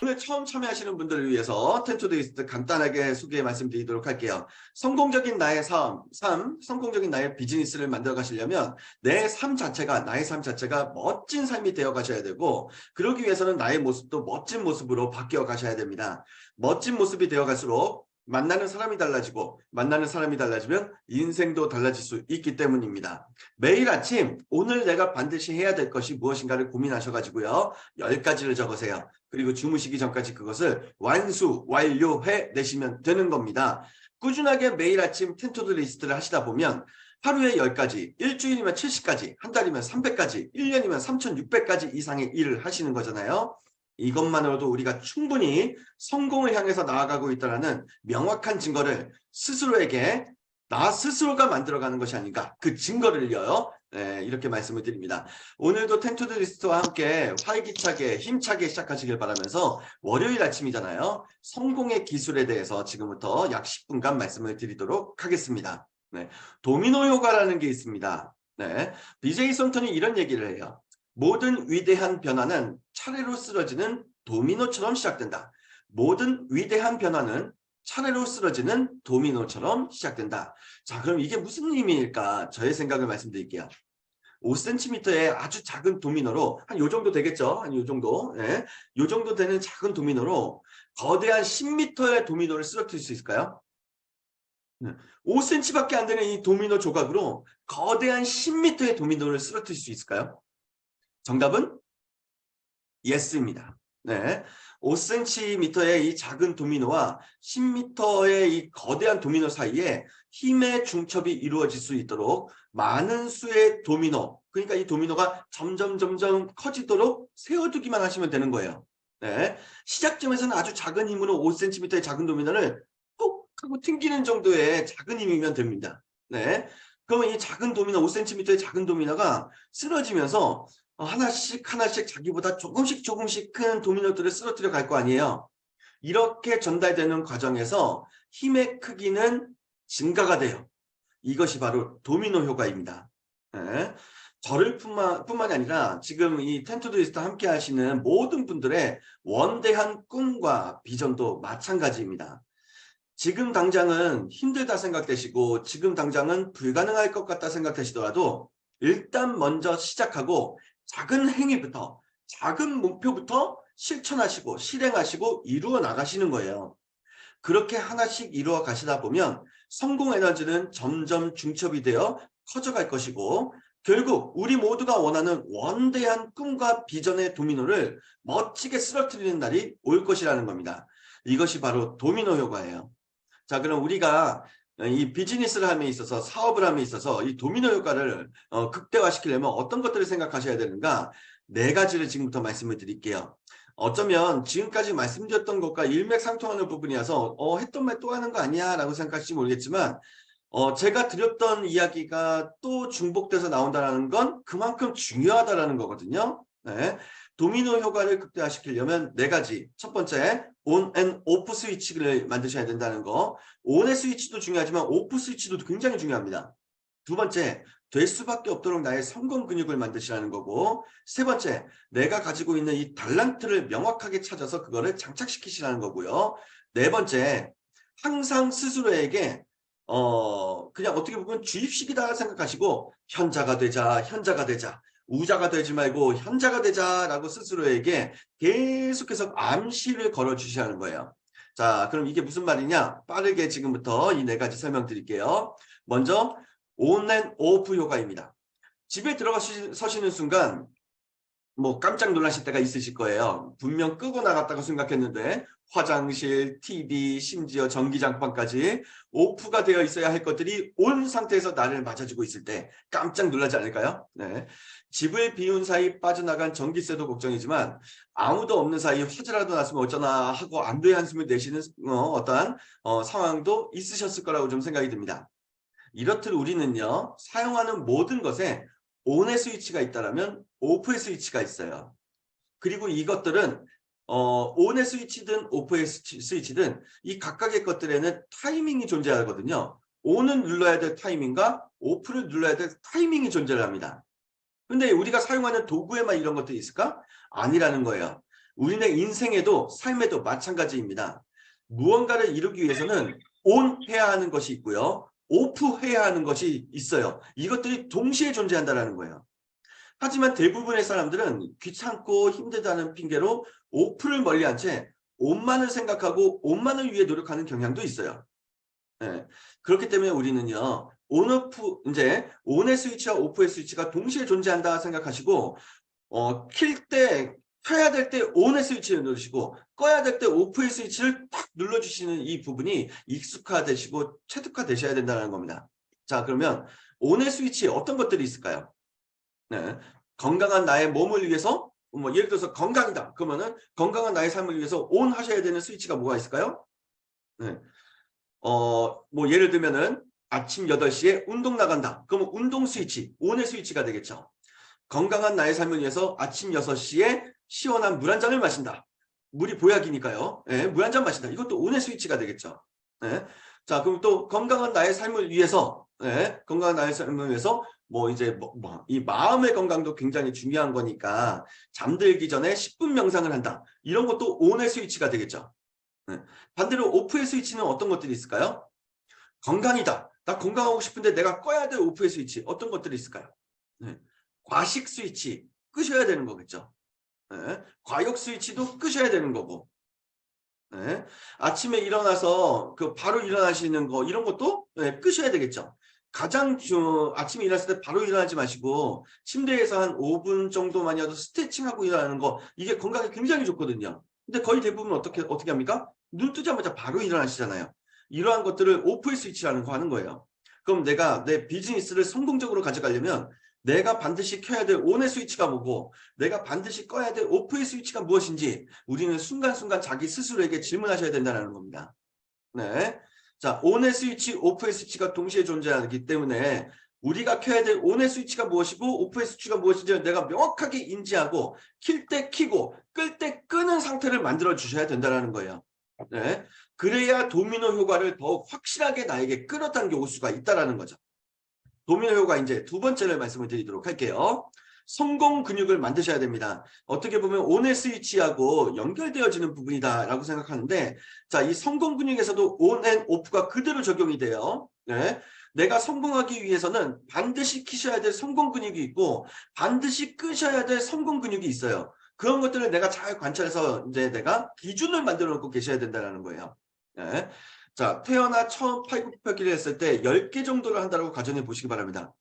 오늘 처음 참여하시는 분들을 위해서 텐투데이스트 간단하게 소개 말씀드리도록 할게요. 성공적인 나의 성공적인 나의 비즈니스를 만들어 가시려면 내 삶 자체가, 나의 삶 자체가 멋진 삶이 되어 가셔야 되고, 그러기 위해서는 나의 모습도 멋진 모습으로 바뀌어 가셔야 됩니다. 멋진 모습이 되어 갈수록 만나는 사람이 달라지고, 만나는 사람이 달라지면 인생도 달라질 수 있기 때문입니다. 매일 아침 오늘 내가 반드시 해야 될 것이 무엇인가를 고민하셔가지고요. 10가지를 적으세요. 그리고 주무시기 전까지 그것을 완료해 내시면 되는 겁니다. 꾸준하게 매일 아침 텐투두 리스트를 하시다 보면 하루에 10가지, 일주일이면 70가지, 한 달이면 300가지, 1년이면 3600가지 이상의 일을 하시는 거잖아요. 이것만으로도 우리가 충분히 성공을 향해서 나아가고 있다는 명확한 증거를 스스로에게 나 스스로가 만들어가는 것이 아닌가, 그 증거를요. 네, 이렇게 말씀을 드립니다. 오늘도 텐투드 리스트와 함께 활기차게 힘차게 시작하시길 바라면서 월요일 아침이잖아요. 성공의 기술에 대해서 지금부터 약 10분간 말씀을 드리도록 하겠습니다. 네, 도미노 효과라는 게 있습니다. 네, BJ 손턴이 이런 얘기를 해요. 모든 위대한 변화는 차례로 쓰러지는 도미노처럼 시작된다. 모든 위대한 변화는 차례로 쓰러지는 도미노처럼 시작된다. 자, 그럼 이게 무슨 의미일까? 저의 생각을 말씀드릴게요. 5cm의 아주 작은 도미노로, 한 요 정도 되겠죠? 한 요 정도. 예. 요 정도 되는 작은 도미노로 거대한 10m의 도미노를 쓰러뜨릴 수 있을까요? 5cm밖에 안 되는 이 도미노 조각으로 거대한 10m의 도미노를 쓰러뜨릴 수 있을까요? 정답은 예스입니다. 네. 5cm의 이 작은 도미노와 10m의 이 거대한 도미노 사이에 힘의 중첩이 이루어질 수 있도록 많은 수의 도미노, 그러니까 이 도미노가 점점 커지도록 세워두기만 하시면 되는 거예요. 네. 시작점에서는 아주 작은 힘으로 5cm의 작은 도미노를 톡 하고 튕기는 정도의 작은 힘이면 됩니다. 네. 그러면 이 작은 도미노, 5cm의 작은 도미노가 쓰러지면서 하나씩 자기보다 조금씩 큰 도미노들을 쓰러뜨려 갈 거 아니에요. 이렇게 전달되는 과정에서 힘의 크기는 증가가 돼요. 이것이 바로 도미노 효과입니다. 네. 저를 뿐만이 아니라 지금 이 텐투두리스트 함께 하시는 모든 분들의 원대한 꿈과 비전도 마찬가지입니다. 지금 당장은 힘들다 생각되시고 지금 당장은 불가능할 것 같다 생각되시더라도 일단 먼저 시작하고 작은 행위부터, 작은 목표부터 실천하시고 실행하시고 이루어 나가시는 거예요. 그렇게 하나씩 이루어 가시다 보면 성공 에너지는 점점 중첩이 되어 커져갈 것이고, 결국 우리 모두가 원하는 원대한 꿈과 비전의 도미노를 멋지게 쓰러뜨리는 날이 올 것이라는 겁니다. 이것이 바로 도미노 효과예요. 자, 그럼 우리가 이 비즈니스를 함에 있어서, 사업을 함에 있어서 이 도미노 효과를 극대화시키려면 어떤 것들을 생각하셔야 되는가? 4가지를 지금부터 말씀을 드릴게요. 어쩌면 지금까지 말씀드렸던 것과 일맥상통하는 부분이어서 했던 말 또 하는 거 아니야? 라고 생각하실지 모르겠지만, 제가 드렸던 이야기가 또 중복돼서 나온다는 건 그만큼 중요하다는 거거든요. 네. 도미노 효과를 극대화시키려면 4가지. 첫 번째, 온 앤 오프 스위치를 만드셔야 된다는 거. 온의 스위치도 중요하지만 오프 스위치도 굉장히 중요합니다. 두 번째, 될 수밖에 없도록 나의 성공 근육을 만드시라는 거고, 세 번째, 내가 가지고 있는 이 달란트를 명확하게 찾아서 그거를 장착시키시라는 거고요. 네 번째, 항상 스스로에게 그냥 어떻게 보면 주입식이다 생각하시고 현자가 되자, 우자가 되지 말고 현자가 되자라고 스스로에게 계속해서 암시를 걸어주시라는 거예요. 자, 그럼 이게 무슨 말이냐? 빠르게 지금부터 이 4가지 설명드릴게요. 먼저 온 앤 오프 효과입니다. 집에 서시는 순간 뭐 깜짝 놀라실 때가 있으실 거예요. 분명 끄고 나갔다고 생각했는데 화장실, TV, 심지어 전기장판까지 오프가 되어 있어야 할 것들이 온 상태에서 나를 맞아주고 있을 때 깜짝 놀라지 않을까요? 네. 집을 비운 사이 빠져나간 전기세도 걱정이지만 아무도 없는 사이 화재라도 났으면 어쩌나 하고 안도의 한숨을 내쉬는 어떠한 상황도 있으셨을 거라고 좀 생각이 듭니다. 이렇듯 우리는요, 사용하는 모든 것에 온의 스위치가 있다면 오프의 스위치가 있어요. 그리고 이것들은 온의 스위치든 오프의 스위치든 이 각각의 것들에는 타이밍이 존재하거든요. 온은 눌러야 될 타이밍과 오프를 눌러야 될 타이밍이 존재를 합니다. 근데 우리가 사용하는 도구에만 이런 것들이 있을까? 아니라는 거예요. 우리네 인생에도 삶에도 마찬가지입니다. 무언가를 이루기 위해서는 on 해야 하는 것이 있고요. off 해야 하는 것이 있어요. 이것들이 동시에 존재한다는 거예요. 하지만 대부분의 사람들은 귀찮고 힘들다는 핑계로 off를 멀리한 채 on만을 생각하고 on만을 위해 노력하는 경향도 있어요. 네. 그렇기 때문에 우리는요, on, off, 이제 on의 스위치와 off의 스위치가 동시에 존재한다 생각하시고, 켜야 될 때 on의 스위치를 누르시고, 꺼야 될 때 off의 스위치를 딱 눌러주시는 이 부분이 익숙화되시고 체득화되셔야 된다는 겁니다. 자, 그러면 on의 스위치에 어떤 것들이 있을까요? 네. 건강한 나의 몸을 위해서, 뭐 예를 들어서 건강이다. 그러면은 건강한 나의 삶을 위해서 on 하셔야 되는 스위치가 뭐가 있을까요? 네. 뭐 예를 들면은 아침 8시에 운동 나간다. 그러면 운동 스위치, on의 스위치가 되겠죠. 건강한 나의 삶을 위해서 아침 6시에 시원한 물 한 잔을 마신다. 물이 보약이니까요. 네, 물 한 잔 마신다. 이것도 on의 스위치가 되겠죠. 네. 자, 그럼 또 건강한 나의 삶을 위해서, 네, 건강한 나의 삶을 위해서 뭐 이제 이 마음의 건강도 굉장히 중요한 거니까 잠들기 전에 10분 명상을 한다. 이런 것도 on의 스위치가 되겠죠. 네. 반대로 오프의 스위치는 어떤 것들이 있을까요? 건강이다. 나 건강하고 싶은데 내가 꺼야 될 오프의 스위치. 어떤 것들이 있을까요? 네. 과식 스위치 끄셔야 되는 거겠죠. 네. 과욕 스위치도 끄셔야 되는 거고. 네. 아침에 일어나서 바로 일어나시는 거 이런 것도 네, 끄셔야 되겠죠. 아침에 일어났을 때 바로 일어나지 마시고 침대에서 한 5분 정도만이라도 스트레칭하고 일어나는 거 이게 건강에 굉장히 좋거든요. 근데 거의 대부분 어떻게 합니까? 눈 뜨자마자 바로 일어나시잖아요. 이러한 것들을 오프의 스위치라는 거 하는 거예요. 그럼 내가 내 비즈니스를 성공적으로 가져가려면 내가 반드시 켜야 될 온의 스위치가 뭐고 내가 반드시 꺼야 될 오프의 스위치가 무엇인지 우리는 순간순간 자기 스스로에게 질문하셔야 된다는 겁니다. 네. 자, 온의 스위치, 오프의 스위치가 동시에 존재하기 때문에 우리가 켜야 될 온의 스위치가 무엇이고 오프의 스위치가 무엇인지 내가 명확하게 인지하고 킬 때 켜고 끌 때 끄는 상태를 만들어 주셔야 된다는 거예요. 네. 그래야 도미노 효과를 더욱 확실하게 나에게 끌어당겨 올 수가 있다는 거죠. 도미노 효과 이제 두 번째를 말씀을 드리도록 할게요. 성공 근육을 만드셔야 됩니다. 어떻게 보면 온의 스위치하고 연결되어지는 부분이다라고 생각하는데 자, 이 성공 근육에서도 온 앤 오프가 그대로 적용이 돼요. 네. 내가 성공하기 위해서는 반드시 키셔야 될 성공 근육이 있고 반드시 끄셔야 될 성공 근육이 있어요. 그런 것들을 내가 잘 관찰해서 이제 내가 기준을 만들어 놓고 계셔야 된다는 거예요. 네. 자, 태어나 처음 팔굽혀펴기를 했을 때 10개 정도를 한다고 가정해 보시기 바랍니다.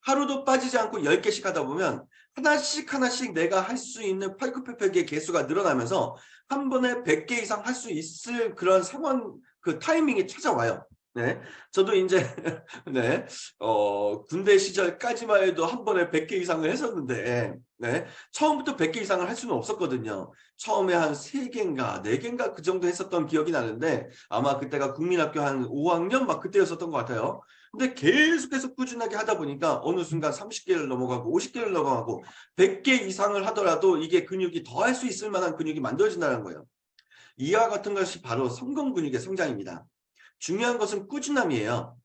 하루도 빠지지 않고 10개씩 하다 보면 하나씩 내가 할 수 있는 팔굽혀펴기의 개수가 늘어나면서 한 번에 100개 이상 할 수 있을 그런 상황, 그 타이밍이 찾아와요. 네. 저도 이제, 네. 군대 시절까지만 해도 한 번에 100개 이상을 했었는데, 네. 처음부터 100개 이상을 할 수는 없었거든요. 처음에 한 3개인가, 4개인가 그 정도 했었던 기억이 나는데, 아마 그때가 국민학교 한 5학년 막 그때였었던 것 같아요. 근데 계속해서 꾸준하게 하다 보니까 어느 순간 30개를 넘어가고 50개를 넘어가고 100개 이상을 하더라도 이게 근육이 더 할 수 있을 만한 근육이 만들어진다는 거예요. 이와 같은 것이 바로 성공 근육의 성장입니다. 중요한 것은 꾸준함이에요.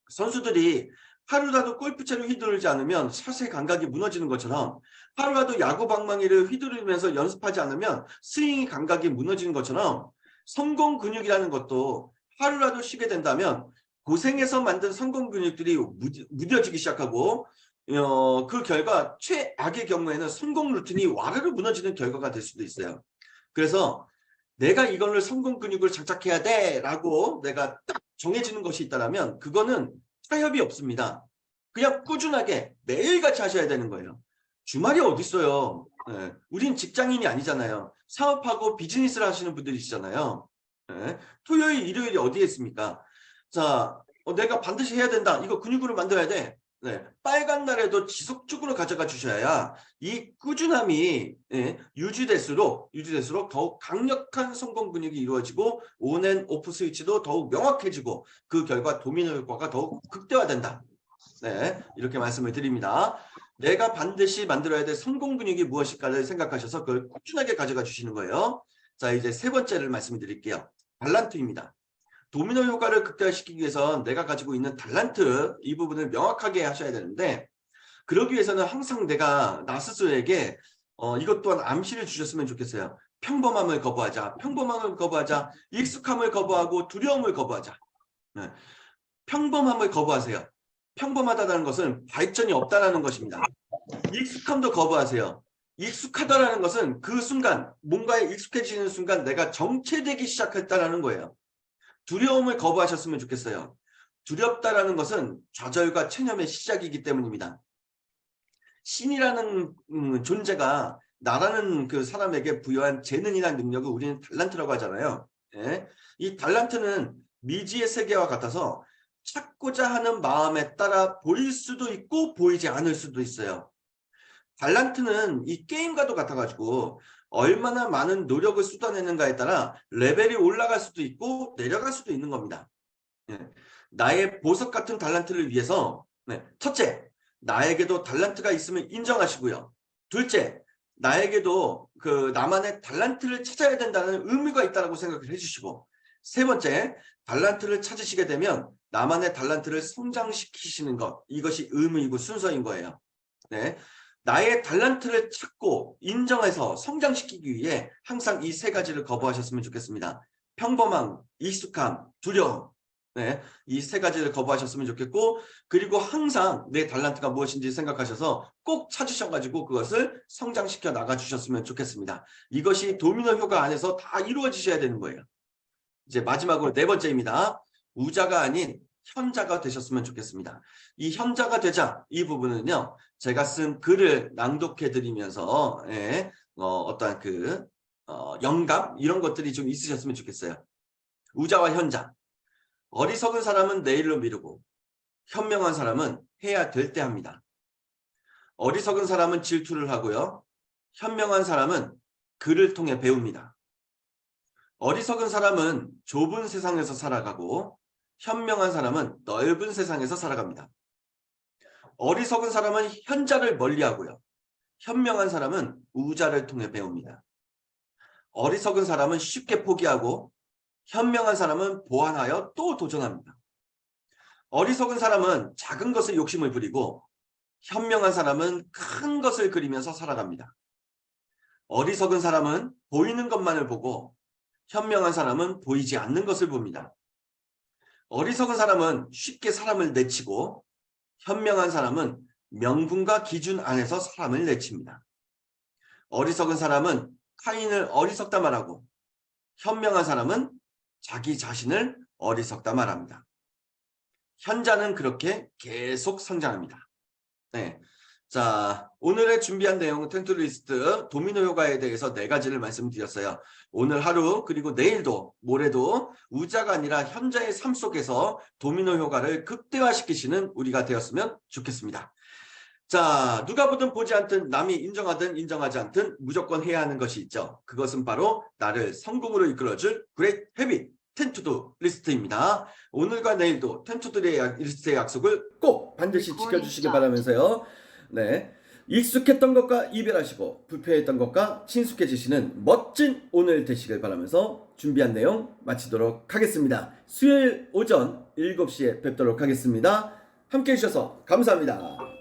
선수들이 하루라도 골프채를 휘두르지 않으면 샷의 감각이 무너지는 것처럼 하루라도 야구 방망이를 휘두르면서 연습하지 않으면 스윙 감각이 무너지는 것처럼 성공 근육이라는 것도 하루라도 쉬게 된다면 고생해서 만든 성공 근육들이 무뎌지기 시작하고 그 결과 최악의 경우에는 성공 루틴이 와르르 무너지는 결과가 될 수도 있어요. 그래서 내가 이걸로 성공 근육을 장착해야 돼 라고 내가 딱 정해지는 것이 있다면 그거는 타협이 없습니다. 그냥 꾸준하게 매일같이 하셔야 되는 거예요. 주말이 어디 있어요. 네. 우린 직장인이 아니잖아요. 사업하고 비즈니스를 하시는 분들이시잖아요. 네. 토요일, 일요일이 어디에 있습니까? 자, 내가 반드시 해야 된다. 이거 근육으로 만들어야 돼. 네. 빨간 날에도 지속적으로 가져가 주셔야 이 꾸준함이 유지될수록 더욱 강력한 성공 근육이 이루어지고 온앤 오프 스위치도 더욱 명확해지고 그 결과 도미노 효과가 더욱 극대화된다. 네, 이렇게 말씀을 드립니다. 내가 반드시 만들어야 될 성공 근육이 무엇일까를 생각하셔서 그걸 꾸준하게 가져가 주시는 거예요. 자, 이제 세 번째를 말씀드릴게요. 달란트입니다. 도미노 효과를 극대화시키기 위해서 내가 가지고 있는 달란트 이 부분을 명확하게 하셔야 되는데 그러기 위해서는 항상 내가 나 스스로에게 이것 또한 암시를 주셨으면 좋겠어요. 평범함을 거부하자. 평범함을 거부하자. 익숙함을 거부하고 두려움을 거부하자. 네. 평범함을 거부하세요. 평범하다는 것은 발전이 없다라는 것입니다. 익숙함도 거부하세요. 익숙하다라는 것은 그 순간 뭔가에 익숙해지는 순간 내가 정체되기 시작했다라는 거예요. 두려움을 거부하셨으면 좋겠어요. 두렵다라는 것은 좌절과 체념의 시작이기 때문입니다. 신이라는 존재가 나라는 그 사람에게 부여한 재능이나 능력을 우리는 달란트라고 하잖아요. 예? 이 달란트는 미지의 세계와 같아서 찾고자 하는 마음에 따라 보일 수도 있고 보이지 않을 수도 있어요. 달란트는 이 게임과도 같아가지고 얼마나 많은 노력을 쏟아내는가에 따라 레벨이 올라갈 수도 있고 내려갈 수도 있는 겁니다. 예. 나의 보석 같은 달란트를 위해서 첫째, 나에게도 달란트가 있으면 인정하시고요. 둘째, 나에게도 그 나만의 달란트를 찾아야 된다는 의무가 있다고 생각을 해주시고, 세 번째, 달란트를 찾으시게 되면 나만의 달란트를 성장시키시는 것, 이것이 의무이고 순서인 거예요. 네. 나의 달란트를 찾고 인정해서 성장시키기 위해 항상 이 세 가지를 거부하셨으면 좋겠습니다. 평범함, 익숙함, 두려움. 네, 이 세 가지를 거부하셨으면 좋겠고, 그리고 항상 내 달란트가 무엇인지 생각하셔서 꼭 찾으셔가지고 그것을 성장시켜 나가주셨으면 좋겠습니다. 이것이 도미노 효과 안에서 다 이루어지셔야 되는 거예요. 이제 마지막으로 네 번째입니다. 우자가 아닌 현자가 되셨으면 좋겠습니다. 이 현자가 되자 이 부분은요, 제가 쓴 글을 낭독해 드리면서 어떠한 그 영감 이런 것들이 좀 있으셨으면 좋겠어요. 우자와 현자. 어리석은 사람은 내일로 미루고 현명한 사람은 해야 될 때 합니다. 어리석은 사람은 질투를 하고요. 현명한 사람은 글을 통해 배웁니다. 어리석은 사람은 좁은 세상에서 살아가고 현명한 사람은 넓은 세상에서 살아갑니다. 어리석은 사람은 현자를 멀리하고요. 현명한 사람은 우자를 통해 배웁니다. 어리석은 사람은 쉽게 포기하고 현명한 사람은 보완하여 또 도전합니다. 어리석은 사람은 작은 것에 욕심을 부리고 현명한 사람은 큰 것을 그리면서 살아갑니다. 어리석은 사람은 보이는 것만을 보고 현명한 사람은 보이지 않는 것을 봅니다. 어리석은 사람은 쉽게 사람을 내치고 현명한 사람은 명분과 기준 안에서 사람을 내칩니다. 어리석은 사람은 타인을 어리석다 말하고 현명한 사람은 자기 자신을 어리석다 말합니다. 현자는 그렇게 계속 성장합니다. 네. 자, 오늘의 준비한 내용은 텐트리스트 도미노 효과에 대해서 네 가지를 말씀드렸어요. 오늘 하루 그리고 내일도 모레도 우자가 아니라 현자의 삶 속에서 도미노 효과를 극대화시키시는 우리가 되었으면 좋겠습니다. 자, 누가 보든 보지 않든 남이 인정하든 인정하지 않든 무조건 해야 하는 것이 있죠. 그것은 바로 나를 성공으로 이끌어줄 그레이트 헤빗 텐투두 리스트입니다. 오늘과 내일도 텐투두 리스트의 약속을 꼭 반드시 지켜주시기 바라면서요. 네, 익숙했던 것과 이별하시고 불편했던 것과 친숙해지시는 멋진 오늘 되시길 바라면서 준비한 내용 마치도록 하겠습니다. 수요일 오전 7시에 뵙도록 하겠습니다. 함께해 주셔서 감사합니다.